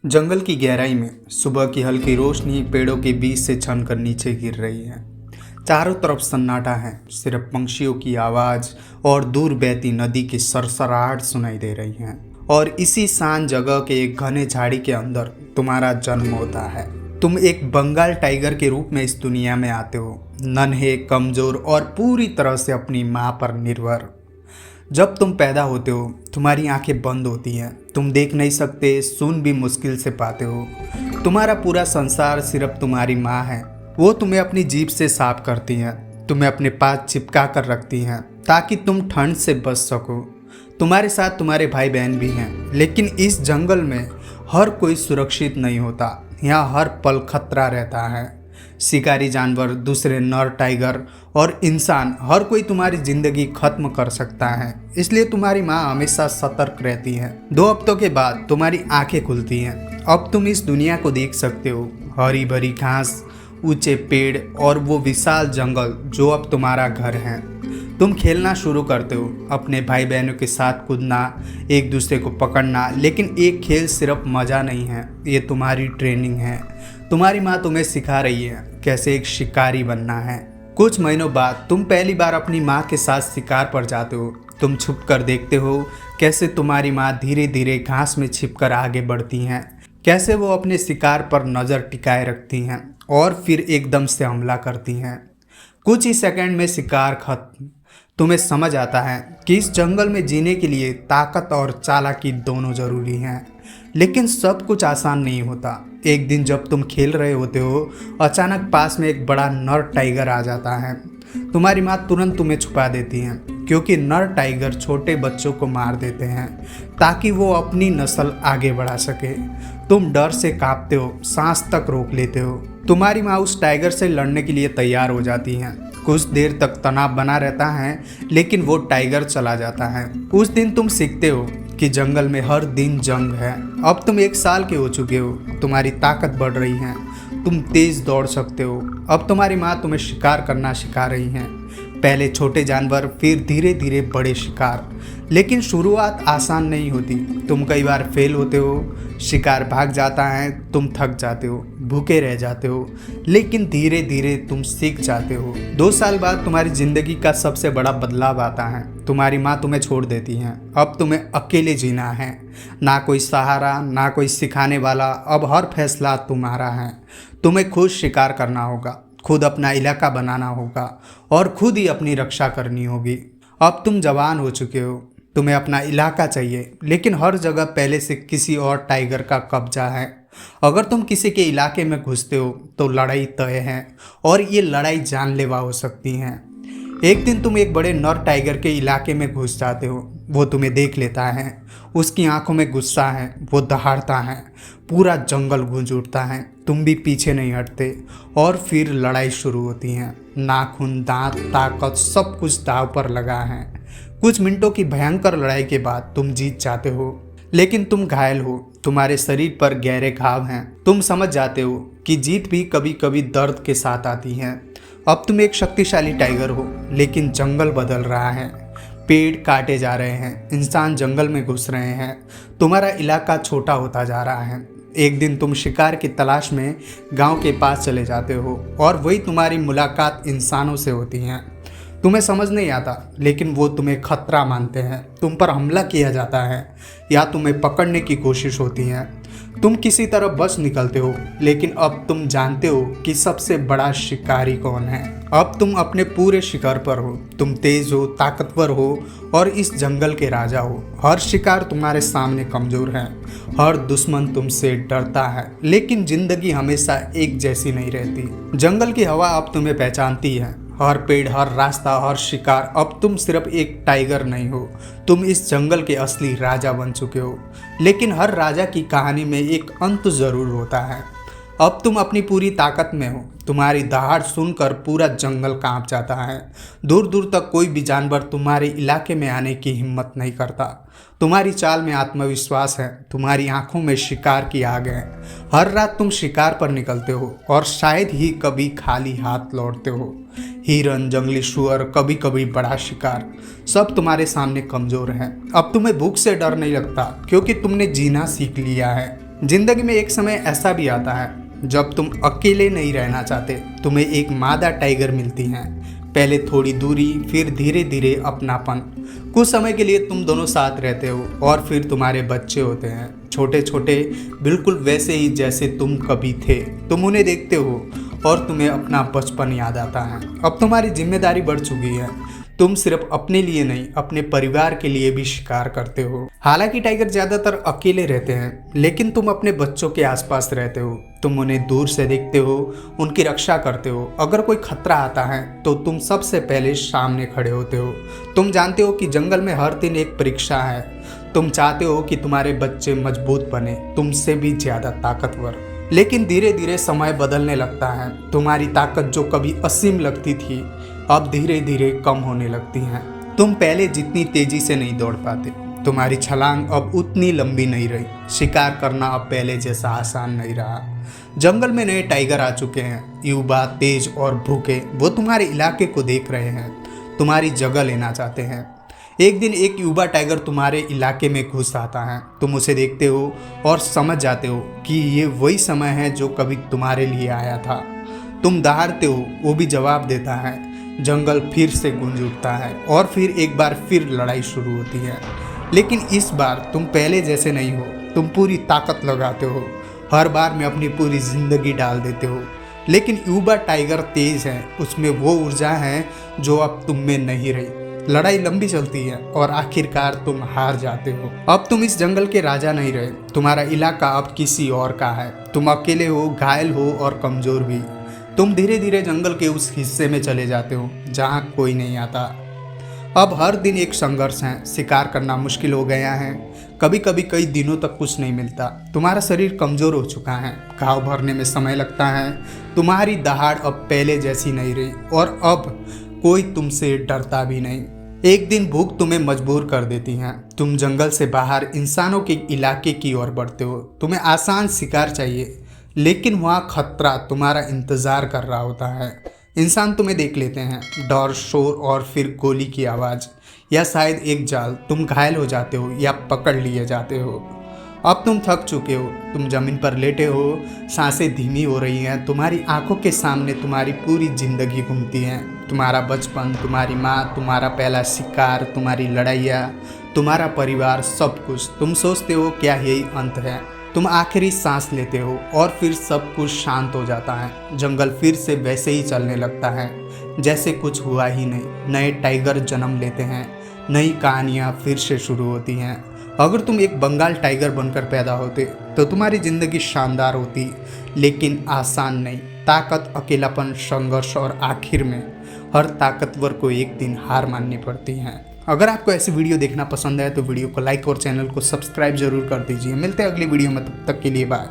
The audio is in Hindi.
जंगल की गहराई में सुबह की हल्की रोशनी पेड़ों के बीच से छन कर नीचे गिर रही है। चारों तरफ सन्नाटा है, सिर्फ पंछियों की आवाज और दूर बहती नदी की सरसराहट सुनाई दे रही है। और इसी शांत जगह के एक घने झाड़ी के अंदर तुम्हारा जन्म होता है। तुम एक बंगाल टाइगर के रूप में इस दुनिया में आते हो, नन्हे, कमजोर और पूरी तरह से अपनी माँ पर निर्भर। जब तुम पैदा होते हो तुम्हारी आंखें बंद होती हैं, तुम देख नहीं सकते, सुन भी मुश्किल से पाते हो। तुम्हारा पूरा संसार सिर्फ तुम्हारी माँ है। वो तुम्हें अपनी जीभ से साफ करती हैं, तुम्हें अपने पास चिपका कर रखती हैं ताकि तुम ठंड से बच सको। तुम्हारे साथ तुम्हारे भाई बहन भी हैं, लेकिन इस जंगल में हर कोई सुरक्षित नहीं होता। यहाँ हर पल खतरा रहता है। शिकारी जानवर, दूसरे नर टाइगर और इंसान, हर कोई तुम्हारी जिंदगी खत्म कर सकता है। इसलिए तुम्हारी माँ हमेशा सतर्क रहती है। 2 हफ्तों के बाद तुम्हारी आंखें खुलती हैं। अब तुम इस दुनिया को देख सकते हो, हरी भरी घास, ऊंचे पेड़ और वो विशाल जंगल जो अब तुम्हारा घर है। तुम खेलना शुरू करते हो, अपने भाई बहनों के साथ कूदना, एक दूसरे को पकड़ना। लेकिन एक खेल सिर्फ मज़ा नहीं है, ये तुम्हारी ट्रेनिंग है। तुम्हारी माँ तुम्हें सिखा रही है कैसे एक शिकारी बनना है। कुछ महीनों बाद तुम पहली बार अपनी माँ के साथ शिकार पर जाते हो। तुम छुप कर देखते हो कैसे तुम्हारी माँ धीरे धीरे घास में छिपकर आगे बढ़ती हैं, कैसे वो अपने शिकार पर नज़र टिकाए रखती हैं और फिर एकदम से हमला करती हैं। कुछ ही सेकंड में शिकार खत्म। तुम्हें समझ आता है कि इस जंगल में जीने के लिए ताकत और चालाकी दोनों जरूरी हैं। लेकिन सब कुछ आसान नहीं होता। एक दिन जब तुम खेल रहे होते हो, अचानक पास में एक बड़ा नर टाइगर आ जाता है। तुम्हारी माँ तुरंत तुम्हें छुपा देती हैं, क्योंकि नर टाइगर छोटे बच्चों को मार देते हैं ताकि वो अपनी नस्ल आगे बढ़ा सके। तुम डर से कांपते हो, सांस तक रोक लेते हो। तुम्हारी माँ उस टाइगर से लड़ने के लिए तैयार हो जाती हैं। कुछ देर तक तनाव बना रहता है, लेकिन वो टाइगर चला जाता है। उस दिन तुम सीखते हो कि जंगल में हर दिन जंग है। अब तुम 1 साल के हो चुके हो, तुम्हारी ताकत बढ़ रही है, तुम तेज दौड़ सकते हो। अब तुम्हारी माँ तुम्हें शिकार करना सिखा रही हैं, पहले छोटे जानवर, फिर धीरे धीरे बड़े शिकार। लेकिन शुरुआत आसान नहीं होती। तुम कई बार फेल होते हो, शिकार भाग जाता है, तुम थक जाते हो, भूखे रह जाते हो, लेकिन धीरे धीरे तुम सीख जाते हो। 2 साल बाद तुम्हारी जिंदगी का सबसे बड़ा बदलाव आता है। तुम्हारी माँ तुम्हें छोड़ देती हैं। अब तुम्हें अकेले जीना है, ना कोई सहारा, ना कोई सिखाने वाला। अब हर फैसला तुम्हारा है। तुम्हें खुद शिकार करना होगा, खुद अपना इलाका बनाना होगा और खुद ही अपनी रक्षा करनी होगी। अब तुम जवान हो चुके हो, तुम्हें अपना इलाका चाहिए, लेकिन हर जगह पहले से किसी और टाइगर का कब्जा है। अगर तुम किसी के इलाके में घुसते हो तो लड़ाई तय है, और ये लड़ाई जानलेवा हो सकती है। एक दिन तुम एक बड़े नर टाइगर के इलाके में घुस जाते हो। वो तुम्हें देख लेता है, उसकी आंखों में गुस्सा है, वो दहाड़ता है, पूरा जंगल गूंज उठता है। तुम भी पीछे नहीं हटते और फिर लड़ाई शुरू होती है। नाखून, दांत, ताकत, सब कुछ दांव पर लगा है। कुछ मिनटों की भयंकर लड़ाई के बाद तुम जीत जाते हो, लेकिन तुम घायल हो, तुम्हारे शरीर पर गहरे घाव हैं। तुम समझ जाते हो कि जीत भी कभी कभी दर्द के साथ आती है। अब तुम एक शक्तिशाली टाइगर हो, लेकिन जंगल बदल रहा है, पेड़ काटे जा रहे हैं, इंसान जंगल में घुस रहे हैं, तुम्हारा इलाका छोटा होता जा रहा है। एक दिन तुम शिकार की तलाश में गांव के पास चले जाते हो, और वही तुम्हारी मुलाकात इंसानों से होती है। तुम्हें समझ नहीं आता, लेकिन वो तुम्हें खतरा मानते हैं। तुम पर हमला किया जाता है या तुम्हें पकड़ने की कोशिश होती है। तुम किसी तरह बच निकलते हो, लेकिन अब तुम जानते हो कि सबसे बड़ा शिकारी कौन है। अब तुम अपने पूरे शिकार पर हो। तुम तेज हो, ताकतवर हो और इस जंगल के राजा हो। हर शिकार तुम्हारे सामने कमजोर है, हर दुश्मन तुमसे डरता है, लेकिन जिंदगी हमेशा एक जैसी नहीं रहती। जंगल की हवा अब तुम्हें पहचानती है, हर पेड़, हर रास्ता, हर शिकार। अब तुम सिर्फ एक टाइगर नहीं हो, तुम इस जंगल के असली राजा बन चुके हो। लेकिन हर राजा की कहानी में एक अंत जरूर होता है। अब तुम अपनी पूरी ताकत में हो। तुम्हारी दहाड़ सुनकर पूरा जंगल कांप जाता है। दूर दूर तक कोई भी जानवर तुम्हारे इलाके में आने की हिम्मत नहीं करता। तुम्हारी चाल में आत्मविश्वास है, तुम्हारी आंखों में शिकार की आग है। हर रात तुम शिकार पर निकलते हो, और शायद ही कभी खाली हाथ लौटते हो। हिरन, जंगली सुअर, कभी कभी बड़ा शिकार, सब तुम्हारे सामने कमजोर हैं। अब तुम्हें भूख से डर नहीं लगता, क्योंकि तुमने जीना सीख लिया है। जिंदगी में एक समय ऐसा भी आता है जब तुम अकेले नहीं रहना चाहते, तुम्हें एक मादा टाइगर मिलती है। पहले थोड़ी दूरी, फिर धीरे धीरे अपनापन। कुछ समय के लिए तुम दोनों साथ रहते हो और फिर तुम्हारे बच्चे होते हैं, छोटे छोटे, बिल्कुल वैसे ही जैसे तुम कभी थे। तुम उन्हें देखते हो और तुम्हें अपना बचपन याद आता है। अब तुम्हारी जिम्मेदारी बढ़ चुकी है, तुम सिर्फ अपने लिए नहीं, अपने परिवार के लिए भी शिकार करते हो। हालांकि टाइगर ज्यादातर अकेले रहते हैं, लेकिन तुम अपने बच्चों के आसपास रहते हो। तुम उन्हें दूर से देखते हो, उनकी रक्षा करते हो। अगर कोई खतरा आता है तो तुम सबसे पहले सामने खड़े होते हो। तुम जानते हो कि जंगल में हर दिन एक परीक्षा है। तुम चाहते हो कि तुम्हारे बच्चे मजबूत बने, तुमसे भी ज्यादा ताकतवर। लेकिन धीरे धीरे समय बदलने लगता है। तुम्हारी ताकत जो कभी असीम लगती थी, अब धीरे धीरे कम होने लगती है। तुम पहले जितनी तेजी से नहीं दौड़ पाते, तुम्हारी छलांग अब उतनी लंबी नहीं रही। शिकार करना अब पहले जैसा आसान नहीं रहा। जंगल में नए टाइगर आ चुके हैं, युवा, तेज और भूखे। वो तुम्हारे इलाके को देख रहे हैं, तुम्हारी जगह लेना चाहते हैं। एक दिन एक युवा टाइगर तुम्हारे इलाके में घुस आता है। तुम उसे देखते हो और समझ जाते हो कि ये वही समय है जो कभी तुम्हारे लिए आया था। तुम दहाड़ते हो, वो भी जवाब देता है। जंगल फिर से गूंज उठता है और फिर एक बार फिर लड़ाई शुरू होती है। लेकिन इस बार तुम पहले जैसे नहीं हो। तुम पूरी ताकत लगाते हो, हर बार में अपनी पूरी जिंदगी डाल देते हो। लेकिन युवा टाइगर तेज है, उसमें वो ऊर्जा है जो अब तुम में नहीं रही। लड़ाई लंबी चलती है और आखिरकार तुम हार जाते हो। अब तुम इस जंगल के राजा नहीं रहे, तुम्हारा इलाका अब किसी और का है। तुम अकेले हो, घायल हो और कमजोर भी। तुम धीरे धीरे जंगल के उस हिस्से में चले जाते हो जहाँ कोई नहीं आता। अब हर दिन एक संघर्ष है, शिकार करना मुश्किल हो गया है। कभी कभी कई दिनों तक कुछ नहीं मिलता। तुम्हारा शरीर कमजोर हो चुका है, घाव भरने में समय लगता है। तुम्हारी दहाड़ अब पहले जैसी नहीं रही और अब कोई तुमसे डरता भी नहीं। एक दिन भूख तुम्हें मजबूर कर देती है। तुम जंगल से बाहर इंसानों के इलाके की ओर बढ़ते हो। तुम्हें आसान शिकार चाहिए, लेकिन वहाँ खतरा तुम्हारा इंतजार कर रहा होता है। इंसान तुम्हें देख लेते हैं, डर, शोर और फिर गोली की आवाज़ या शायद एक जाल। तुम घायल हो जाते हो या पकड़ लिए जाते हो। अब तुम थक चुके हो, तुम जमीन पर लेटे हो, सांसें धीमी हो रही हैं। तुम्हारी आंखों के सामने तुम्हारी पूरी जिंदगी घूमती है। तुम्हारा बचपन, तुम्हारी माँ, तुम्हारा पहला शिकार, तुम्हारी लड़ाइयाँ, तुम्हारा परिवार, सब कुछ। तुम सोचते हो क्या यही अंत है। तुम आखिरी सांस लेते हो और फिर सब कुछ शांत हो जाता है। जंगल फिर से वैसे ही चलने लगता है जैसे कुछ हुआ ही नहीं। नए टाइगर जन्म लेते हैं, नई कहानियाँ फिर से शुरू होती हैं। अगर तुम एक बंगाल टाइगर बनकर पैदा होते तो तुम्हारी ज़िंदगी शानदार होती, लेकिन आसान नहीं। ताकत, अकेलापन, संघर्ष और आखिर में हर ताकतवर को एक दिन हार माननी पड़ती है। अगर आपको ऐसी वीडियो देखना पसंद है तो वीडियो को लाइक और चैनल को सब्सक्राइब जरूर कर दीजिए। मिलते हैं अगली वीडियो में, तब तक के लिए बाय।